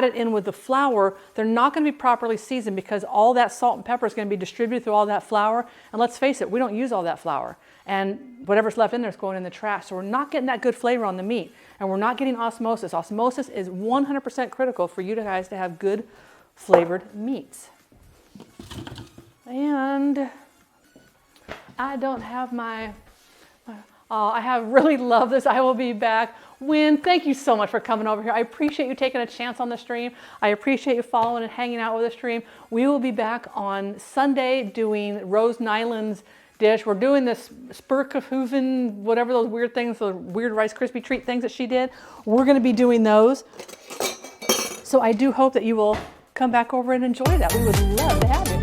it in with the flour, they're not going to be properly seasoned because all that salt and pepper is going to be distributed through all that flour. And let's face it, we don't use all that flour. And whatever's left in there is going in the trash. So we're not getting that good flavor on the meat. And we're not getting osmosis. Osmosis is 100% critical for you guys to have good flavored meats. And I don't have my... I have really loved this. I will be back. Wynn, thank you so much for coming over here. I appreciate you taking a chance on the stream. I appreciate you following and hanging out with the stream. We will be back on Sunday doing Rose Nyland's dish. We're doing this Spurkehoven, whatever those weird things, the weird Rice Krispie treat things that she did. We're going to be doing those. So I do hope that you will come back over and enjoy that. We would love to have you.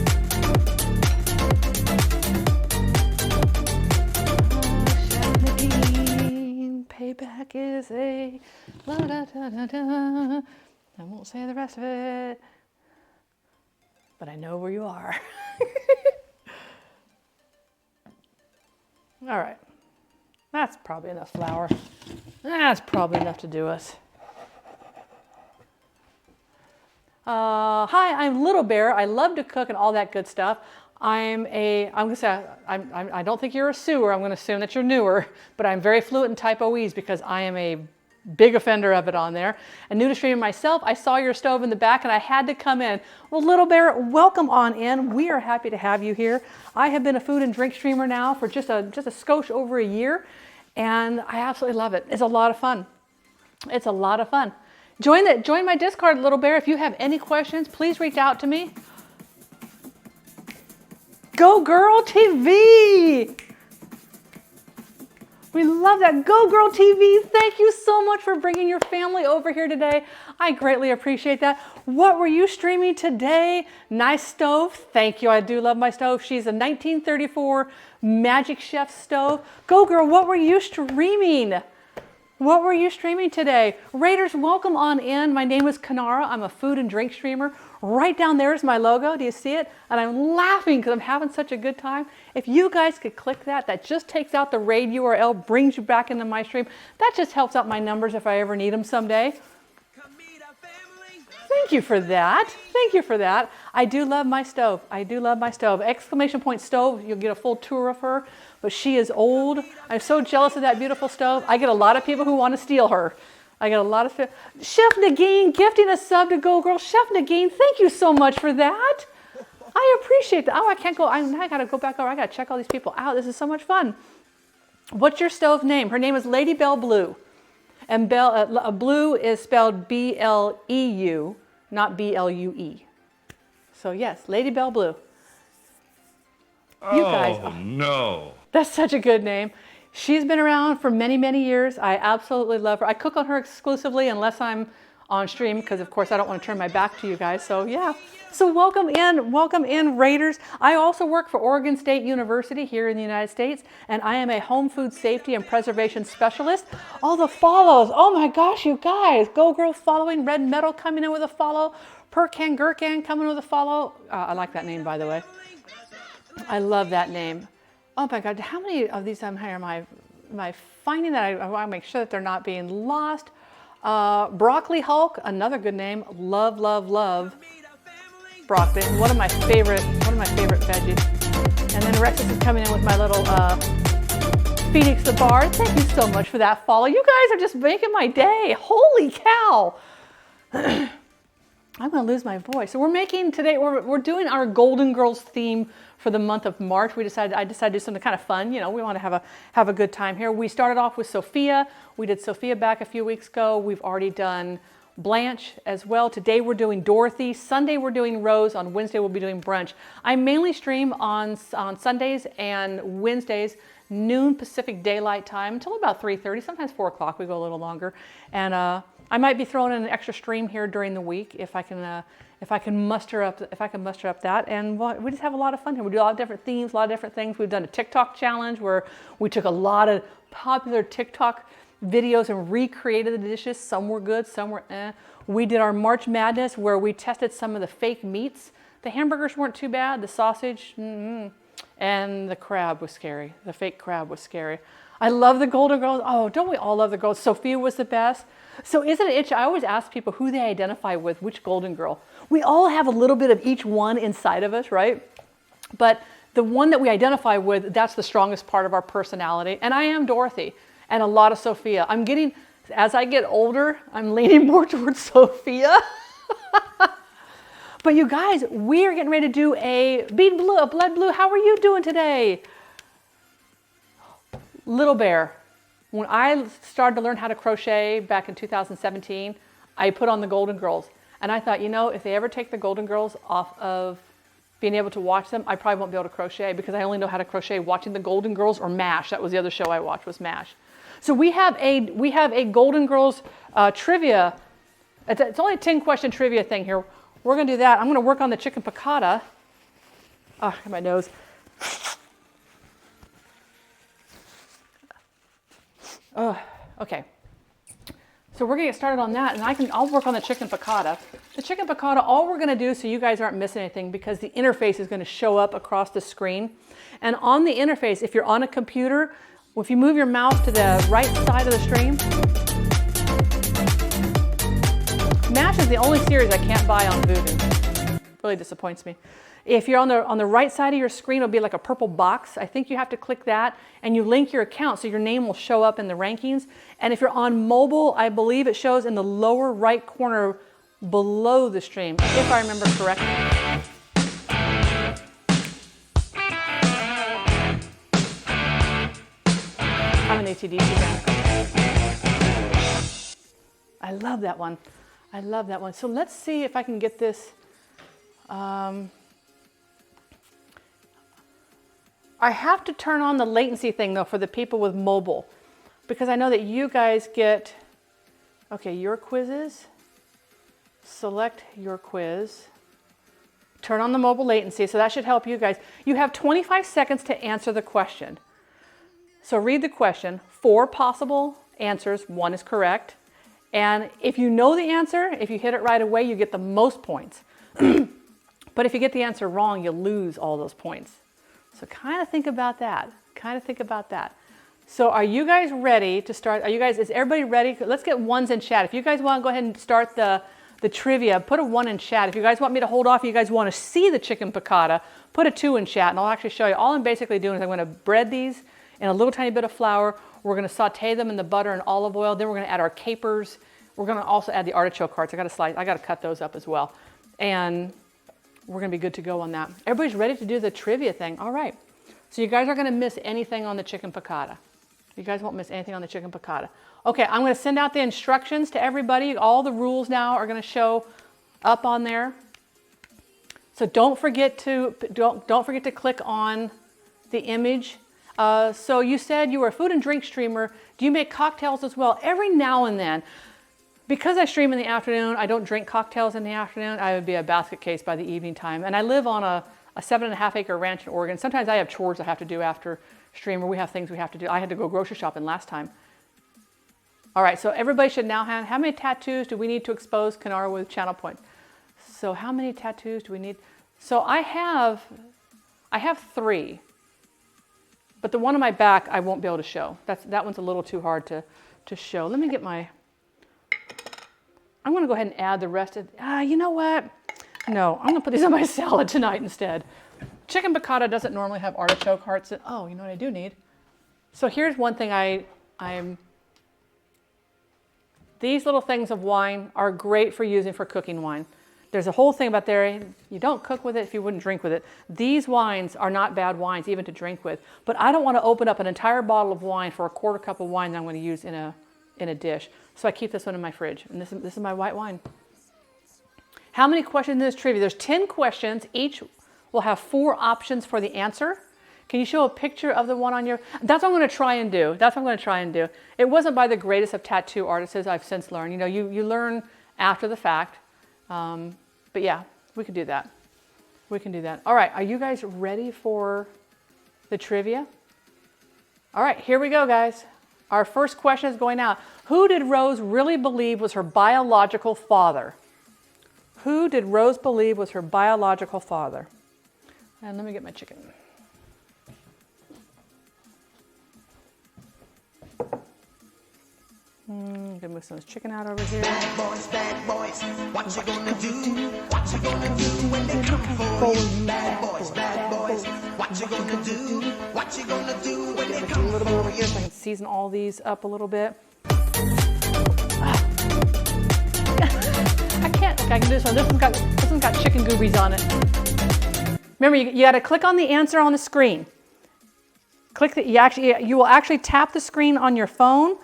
Payback is a la da da da da. I won't say the rest of it, but I know where you are. All right, that's probably enough flour. That's probably enough to do us. Hi, I'm Little Bear. I love to cook and all that good stuff. I'm gonna say, I don't think you're a sewer. I'm gonna assume that you're newer, but I'm very fluent in typo-e's because I am a big offender of it on there. And new to streaming myself, I saw your stove in the back and I had to come in. Well, Little Bear, welcome on in. We are happy to have you here. I have been a food and drink streamer now for just a skosh over a year, and I absolutely love it. It's a lot of fun. It's a lot of fun. Join my Discord, Little Bear. If you have any questions, please reach out to me. Go Girl TV! We love that. Go Girl TV, thank you so much for bringing your family over here today. I greatly appreciate that. What were you streaming today? Nice stove. Thank you. I do love my stove. She's a 1934 Magic Chef stove. Go Girl, what were you streaming? What were you streaming today? Raiders, welcome on in. My name is Kanara. I'm a food and drink streamer. Right down there is my logo. Do you see it? And I'm laughing because I'm having such a good time. If you guys could click that, that just takes out the raid URL, brings you back into my stream. That just helps out my numbers if I ever need them someday. Thank you for that. Thank you for that. I do love my stove. I do love my stove. Exclamation point stove. You'll get a full tour of her. But she is old. I'm so jealous of that beautiful stove. I get a lot of people who want to steal her. I get a lot of... Chef Nagin gifting a sub to Go Girl. Chef Nagin, thank you so much for that. I appreciate that. Oh, I can't go. I got to go back over. I got to check all these people out. This is so much fun. What's your stove name? Her name is Lady Bell Blue. And blue is spelled B-L-E-U, not B-L-U-E. So yes, Lady Bell Blue. You guys. Oh, no. That's such a good name. She's been around for many, many years. I absolutely love her. I cook on her exclusively unless I'm on stream because, of course, I don't want to turn my back to you guys. So, yeah. So welcome in, Raiders. I also work for Oregon State University here in the United States, and I am a home food safety and preservation specialist. All the follows. Oh, my gosh, you guys. Go Girl following. Red Metal coming in with a follow. Perkan Gurkan coming with a follow. I like that name, by the way. I love that name. Oh my God, how many of these am I finding that I want to make sure that they're not being lost? Broccoli Hulk, another good name. Love, love, love broccoli. One of my favorite veggies. And then Rexus is coming in with my little Phoenix the Bard. Thank you so much for that follow. You guys are just making my day. Holy cow. I'm going to lose my voice. So we're making today, we're doing our Golden Girls theme for the month of March. I decided to do something kind of fun. You know, we want to have a good time here. We started off with Sophia. We did Sophia back a few weeks ago. We've already done Blanche as well. Today we're doing Dorothy. Sunday we're doing Rose. On Wednesday we'll be doing brunch. I mainly stream on Sundays and Wednesdays, noon Pacific Daylight Time until about 3:30, sometimes 4 o'clock. We go a little longer. And I might be throwing in an extra stream here during the week if I can muster up that. And we just have a lot of fun here. We do a lot of different themes, a lot of different things. We've done a TikTok challenge where we took a lot of popular TikTok videos and recreated the dishes. Some were good, some were eh. We did our March Madness where we tested some of the fake meats. The hamburgers weren't too bad. The sausage, and the crab was scary. The fake crab was scary. I love the Golden Girls. Oh, don't we all love the girls? Sophia was the best. So isn't it interesting? I always ask people who they identify with, which Golden Girl. We all have a little bit of each one inside of us, right? But the one that we identify with, that's the strongest part of our personality. And I am Dorothy and a lot of Sophia. As I get older, I'm leaning more towards Sophia. But you guys, we are getting ready to do a bead blue, a blood blue. How are you doing today? Little Bear. When I started to learn how to crochet back in 2017, I put on the Golden Girls. And I thought, you know, if they ever take the Golden Girls off of being able to watch them, I probably won't be able to crochet because I only know how to crochet watching the Golden Girls or MASH. That was the other show I watched, was MASH. So we have a Golden Girls trivia. It's only a 10-question trivia thing here. We're going to do that. I'm going to work on the chicken piccata. Oh, my nose. Oh, okay. So we're going to get started on that, and I'll work on the chicken piccata. The chicken piccata, all we're going to do, so you guys aren't missing anything, because the interface is going to show up across the screen. And on the interface, if you're on a computer, if you move your mouse to the right side of the stream, MASH is the only series I can't buy on Vudu. Really disappoints me. If you're on the right side of your screen, it'll be like a purple box. I think you have to click that, and you link your account so your name will show up in the rankings. And if you're on mobile, I believe it shows in the lower right corner below the stream, if I remember correctly. I'm an ATDC fan. I love that one. I love that one. So let's see if I can get this. I have to turn on the latency thing though for the people with mobile, because I know that you guys get, okay, your quizzes, select your quiz, turn on the mobile latency, so that should help you guys. You have 25 seconds to answer the question. So read the question, 4 possible answers, 1 is correct. And if you know the answer, if you hit it right away, you get the most points. But if you get the answer wrong, you lose all those points. So kind of think about that. Kind of think about that. So are you guys ready to start? Is everybody ready? Let's get ones in chat. If you guys want to go ahead and start the trivia, put a 1 in chat. If you guys want me to hold off, you guys want to see the chicken piccata, put a 2 in chat, and I'll actually show you. All I'm basically doing is I'm going to bread these in a little tiny bit of flour. We're going to saute them in the butter and olive oil. Then we're going to add our capers. We're going to also add the artichoke hearts. I got to cut those up as well. And we're going to be good to go on that. Everybody's ready to do the trivia thing. All right. So you guys aren't going to miss anything on the chicken piccata. You guys won't miss anything on the chicken piccata. Okay, I'm going to send out the instructions to everybody. All the rules now are going to show up on there. So don't forget to click on the image. So you said you were a food and drink streamer. Do you make cocktails as well? Every now and then. Because I stream in the afternoon, I don't drink cocktails in the afternoon. I would be a basket case by the evening time. And I live on a 7.5-acre ranch in Oregon. Sometimes I have chores I have to do after stream, or we have things we have to do. I had to go grocery shopping last time. All right, so everybody should now have, how many tattoos do we need to expose Kanara with channel point? So how many tattoos do we need? So I have 3, but the one on my back I won't be able to show. That one's a little too hard to show. Let me get my, I'm gonna go ahead and add the rest of, you know what? No, I'm gonna put these on my salad tonight instead. Chicken piccata doesn't normally have artichoke hearts. Oh, you know what I do need? So here's one thing these little things of wine are great for using for cooking wine. There's a whole thing about there, you don't cook with it if you wouldn't drink with it. These wines are not bad wines even to drink with, but I don't want to open up an entire bottle of wine for a 1/4 cup of wine that I'm going to use in a dish. So I keep this one in my fridge, and this is my white wine. How many questions in this trivia? There's 10 questions. Each will have 4 options for the answer. Can you show a picture of the one on your... That's what I'm going to try and do. It wasn't by the greatest of tattoo artists, I've since learned. You know, you learn after the fact. But yeah, we can do that. We can do that. All right, are you guys ready for the trivia? All right, here we go, guys. Our first question is going out. Who did Rose really believe was her biological father? Who did Rose believe was her biological father? And let me get my chicken. Gonna move some of this chicken out over here. Bad boys, what you gonna do? What you gonna do when they come for you? Bad boys, what you gonna do? What you gonna do when they come A little bit over for here you? so I can season all these up a little bit. I can't. Okay, I can do this one. This one's got chicken goobies on it. Remember, you got to click on the answer on the screen. You will actually tap the screen on your phone,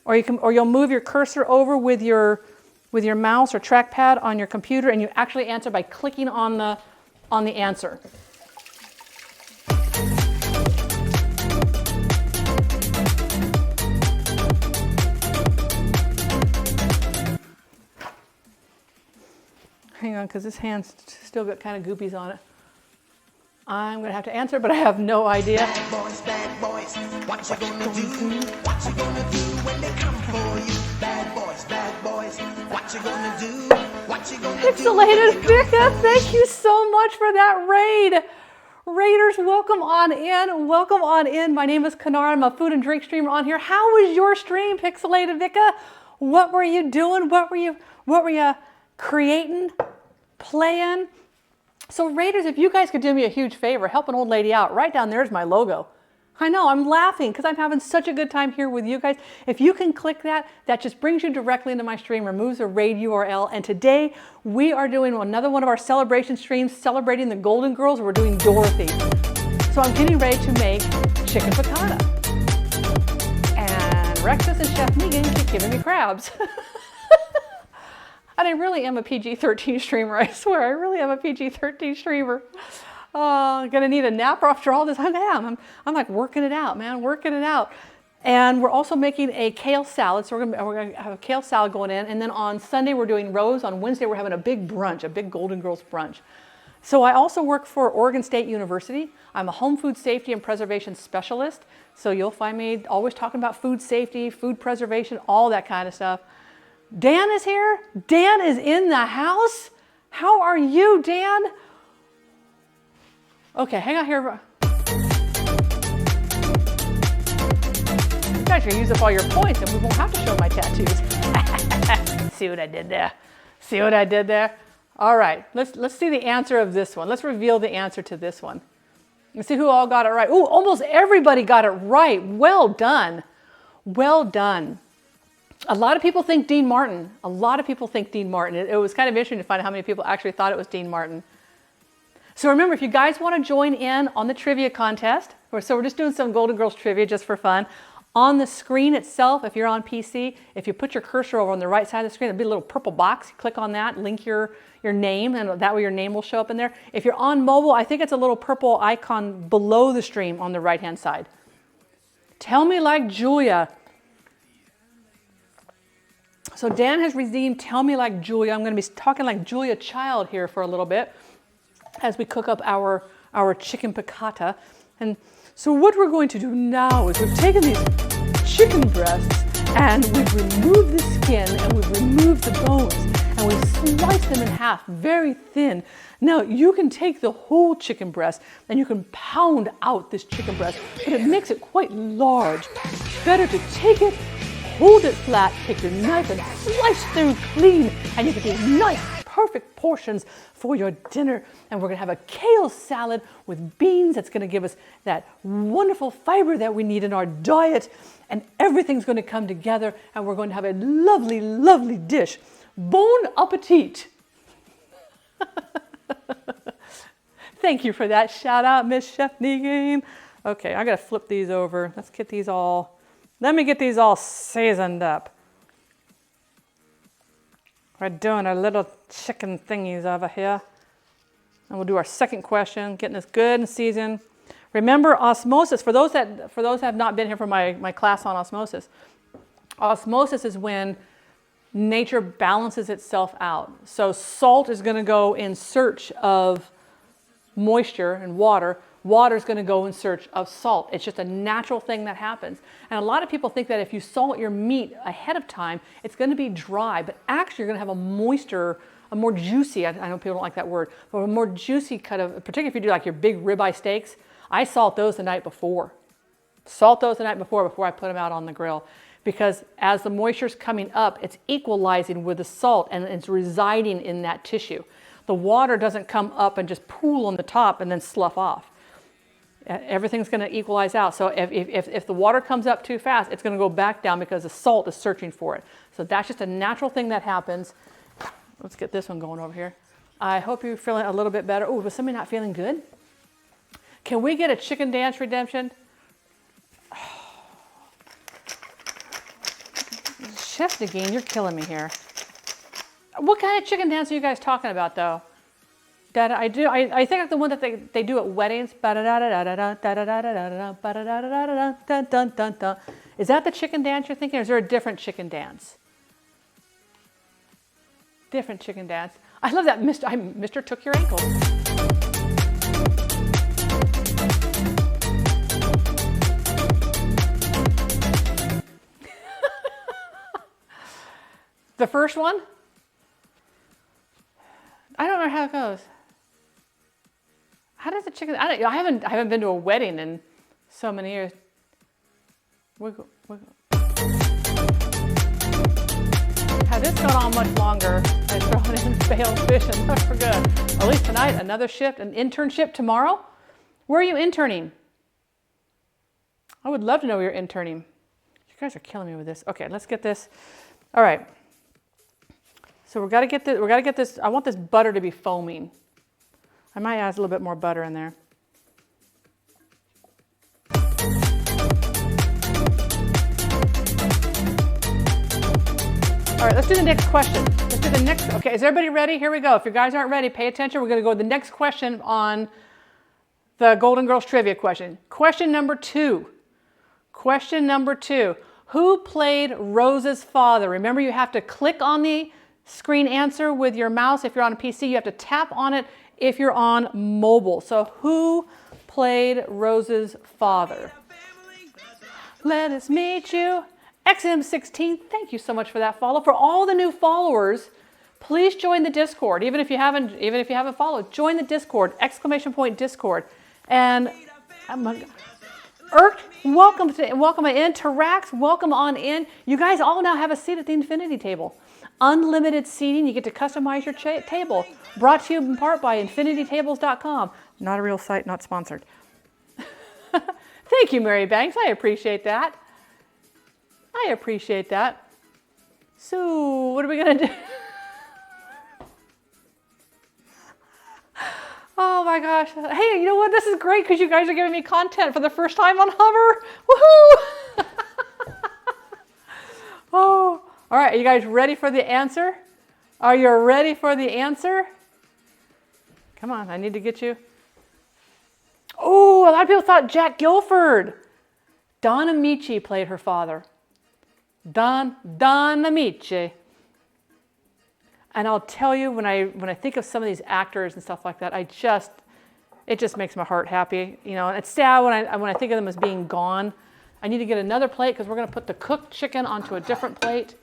or you'll move your cursor over with your mouse or trackpad on your computer, and you actually answer by clicking on the answer. Hang on, because this hand's still got kind of goopies on it. I'm going to have to answer, but I have no idea. Bad boys, what you gonna do? What you gonna do when they come for you? Bad boys, what you gonna do? What you gonna do? Pixelated Vicka, thank you so much for that raid. Raiders, welcome on in. Welcome on in. My name is Kanara. I'm a food and drink streamer on here. How was your stream, Pixelated Vicka? What were you doing? What were you creating, playing? So Raiders, if you guys could do me a huge favor, help an old lady out. Right down there is my logo. I know, I'm laughing because I'm having such a good time here with you guys. If you can click that, that just brings you directly into my stream, removes a raid URL. And today we are doing another one of our celebration streams, celebrating the Golden Girls. We're doing Dorothy. So I'm getting ready to make chicken piccata. And Rexus and Chef Megan keep giving me crabs. And I really am a PG-13 streamer, I swear. I really am a PG-13 streamer. I'm gonna need a nap after all this. I am. I'm like working it out, man, working it out. And we're also making a kale salad. So we're gonna have a kale salad going in. And then on Sunday, we're doing roast. On Wednesday, we're having a big brunch, a big Golden Girls brunch. So I also work for Oregon State University. I'm a home food safety and preservation specialist. So you'll find me always talking about food safety, food preservation, all that kind of stuff. Dan is here. Dan is in the house. How are you, Dan? Okay, hang on here. You guys are gonna use up all your points and we won't have to show my tattoos. See what I did there? See what I did there? All right, let's see the answer of this one. Let's reveal the answer to this one. Let's see who all got it right. Ooh, almost everybody got it right. Well done. Well done. A lot of people think Dean Martin. A lot of people think Dean Martin. It was kind of interesting to find out how many people actually thought it was Dean Martin. So remember, if you guys want to join in on the trivia contest, so we're just doing some Golden Girls trivia just for fun. On the screen itself, if you're on PC, if you put your cursor over on the right side of the screen, there'll be a little purple box. You click on that, link your name, and that way your name will show up in there. If you're on mobile, I think it's a little purple icon below the stream on the right-hand side. Tell me like Julia. So Dan has redeemed Tell Me Like Julia. I'm going to be talking like Julia Child here for a little bit as we cook up our chicken piccata. And so what we're going to do now is we've taken these chicken breasts and we've removed the skin and we've removed the bones and we've sliced them in half very thin. Now you can take the whole chicken breast and you can pound out this chicken breast, but it makes it quite large. Better to take it, hold it flat, take your knife and slice through clean, and you get these nice, perfect portions for your dinner. And we're gonna have a kale salad with beans that's gonna give us that wonderful fiber that we need in our diet. And everything's gonna come together and we're going to have a lovely, lovely dish. Bon appetit. Thank you for that shout out, Miss Chef Negan. Okay, I gotta flip these over. Let me get these all seasoned up. We're doing our little chicken thingies over here. And we'll do our second question, getting this good and seasoned. Remember osmosis, for those that have not been here for my class on osmosis. Osmosis is when nature balances itself out. So salt is gonna go in search of moisture and water. Water is going to go in search of salt. It's just a natural thing that happens. And a lot of people think that if you salt your meat ahead of time, it's going to be dry, but actually you're going to have a moister, a more juicy, I know people don't like that word, but a more juicy kind of, particularly if you do like your big ribeye steaks, I salt those the night before. Salt those the night before I put them out on the grill. because as the moisture is coming up, it's equalizing with the salt and it's residing in that tissue. The water doesn't come up and just pool on the top and then slough off. Everything's going to equalize out. So if the water comes up too fast, it's going to go back down because the salt is searching for it. So that's just a natural thing that happens. Let's get this one going over here. I hope you're feeling a little bit better. Oh, was somebody not feeling good? Can we get a chicken dance redemption? Chef Nagin, you're killing me here. What kind of chicken dance are you guys talking about, though? That I think like the one that they do at weddings. Is that the chicken dance you're thinking, or is there a different chicken dance? Different chicken dance. I love that Mr. took your ankle. The first one? I don't know how it goes. How does the chicken? I haven't been to a wedding in so many years. Wiggle, wiggle. Had this gone on much longer, I'd thrown in failed fish and left for good. At least tonight, another shift, an internship tomorrow. Where are you interning? I would love to know where you're interning. You guys are killing me with this. Okay, let's get this. All right. So we got to get this. I want this butter to be foaming. I might add a little bit more butter in there. All right, let's do the next question. Let's do the next. Okay, is everybody ready? Here we go. If you guys aren't ready, pay attention. We're going to go to the next question on the Golden Girls trivia question. Question number 2. Question number 2. Who played Rose's father? Remember, you have to click on the screen answer with your mouse. If you're on a PC, you have to tap on it if you're on mobile. So who played Rose's father? Let us meet you. XM16, thank you so much for that follow. For all the new followers, please join the Discord. Even if you haven't followed, join the Discord, !Discord. And Irk, welcome in. Tarax, welcome on in. You guys all now have a seat at the infinity table. Unlimited seating. You get to customize your table. Brought to you in part by infinitytables.com. Not a real site, not sponsored. Thank you, Mary Banks. I appreciate that. I appreciate that. So, what are we going to do? Oh my gosh. Hey, you know what? This is great because you guys are giving me content for the first time on Hover. Woohoo! Oh. All right, are you guys ready for the answer? Are you ready for the answer? Come on, I need to get you. Oh, a lot of people thought Jack Guilford. Don Amici played her father. Don Amici. And I'll tell you, when I think of some of these actors and stuff like that, it just makes my heart happy. You know, and it's sad when I think of them as being gone. I need to get another plate because we're going to put the cooked chicken onto a different plate.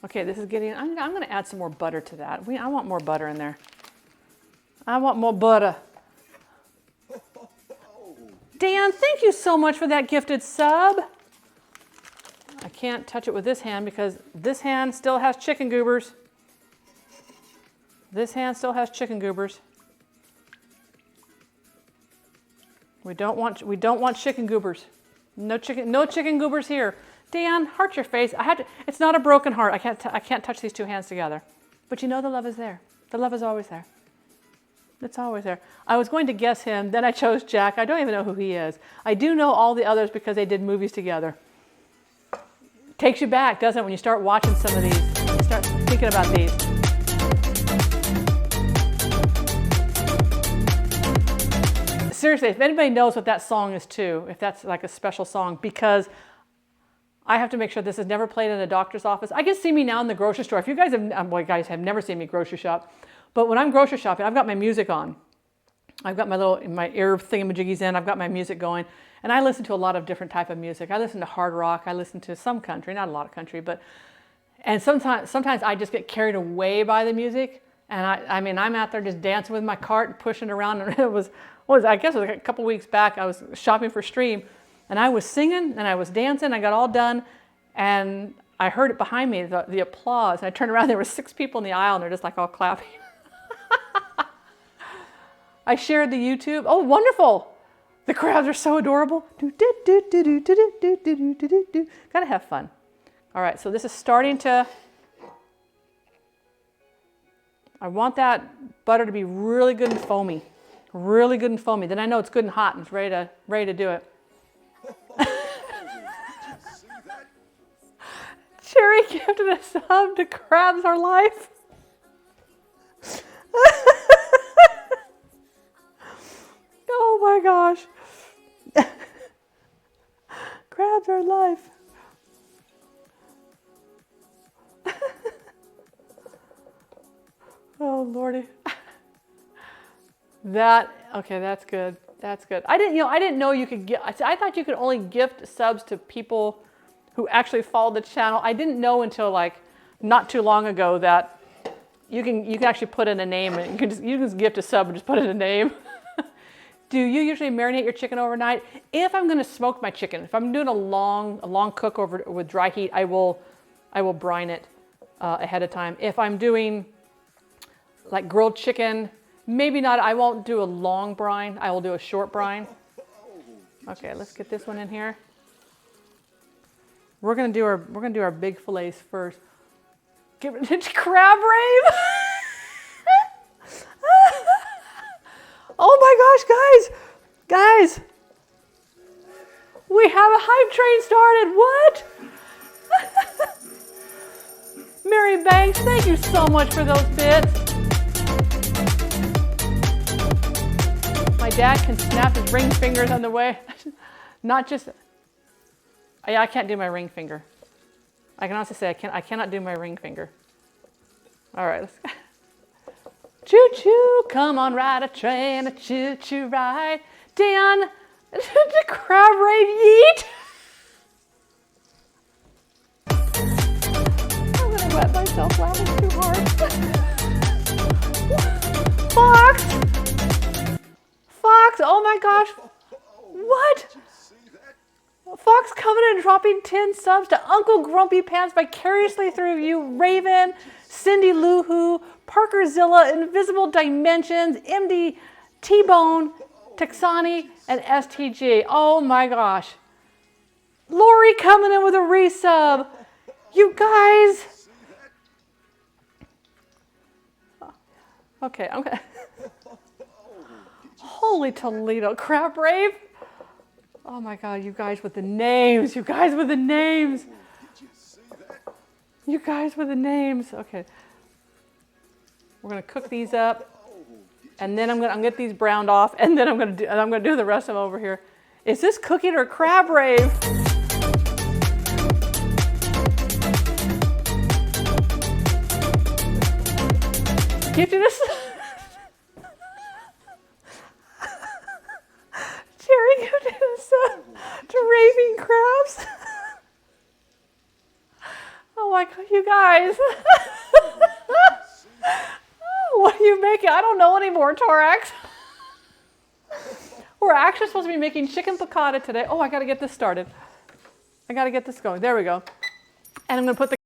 Okay, this is getting, I'm going to add some more butter to that. I want more butter in there. I want more butter. Dan, thank you so much for that gifted sub. I can't touch it with this hand because this hand still has chicken goobers. This hand still has chicken goobers. We don't want chicken goobers. No chicken goobers here. Dan, heart your face. It's not a broken heart. I can't touch these two hands together. But you know the love is there. The love is always there. It's always there. I was going to guess him, then I chose Jack. I don't even know who he is. I do know all the others because they did movies together. Takes you back, doesn't it, when you start watching some of these, you start thinking about these. Seriously, if anybody knows what that song is too, if that's like a special song, because I have to make sure this is never played in a doctor's office. I can see me now in the grocery store. If you guys have never seen me grocery shop, but when I'm grocery shopping, I've got my music on. I've got my ear thingamajiggies in. I've got my music going, and I listen to a lot of different type of music. I listen to hard rock. I listen to some country, not a lot of country, and sometimes I just get carried away by the music, and I'm out there just dancing with my cart and pushing around, and it was I guess it was like a couple weeks back. I was shopping for stream, and I was singing and I was dancing. I got all done, and I heard it behind me, the applause. And I turned around. There were 6 people in the aisle, and they're just like all clapping. I shared the YouTube. Oh, wonderful! The crowds are so adorable. Gotta have fun. All right, so this is starting to. I want that butter to be really good and foamy. Really good and foamy. Then I know it's good and hot and it's ready to do it. Cherry gifted a sub to Crabs Are Life. Oh my gosh. Crabs Are Life. Oh Lordy. Okay, that's good. That's good. I didn't know you could get. I thought you could only gift subs to people who actually follow the channel. I didn't know until like not too long ago that you can actually put in a name, and you can just gift a sub and just put in a name. Do you usually marinate your chicken overnight? If I'm going to smoke my chicken, if I'm doing a long cook over with dry heat, I will brine it ahead of time. If I'm doing like grilled chicken, maybe not. I won't do a long brine. I will do a short brine. Okay, let's get this one in here. We're gonna do our big fillets first. Give it to crab rave. Oh my gosh, guys! We have a hype train started. What? Mary Banks, thank you so much for those bits. My dad can snap his ring fingers on the way. Not just. Yeah, I can't do my ring finger. I can honestly say I cannot do my ring finger. All right, let's. Choo choo, come on, ride a train, a choo choo ride. Dan, the crab rave yeet. I'm gonna wet myself laughing too hard. Fox, oh my gosh. What? Fox coming in and dropping 10 subs to Uncle Grumpy Pants vicariously through you, Raven, Cindy Lou Who, Parkerzilla, Invisible Dimensions, MD T-Bone, Texani, and STG. Oh my gosh. Lori coming in with a resub. You guys. Okay, I'm gonna. Holy Toledo. Crab rave. Oh my God, you guys with the names. You guys with the names. You guys with the names. Okay. We're gonna cook these up, and then I'm gonna get these browned off, and then I'm gonna do the rest of them over here. Is this cooking or crab rave? Gifted us. Jerry gifted us to raving crabs. Oh my God, you guys. What are you making? I don't know anymore, Torax. We're actually supposed to be making chicken piccata today. Oh, I got to get this started. I got to get this going. There we go. And I'm going to put the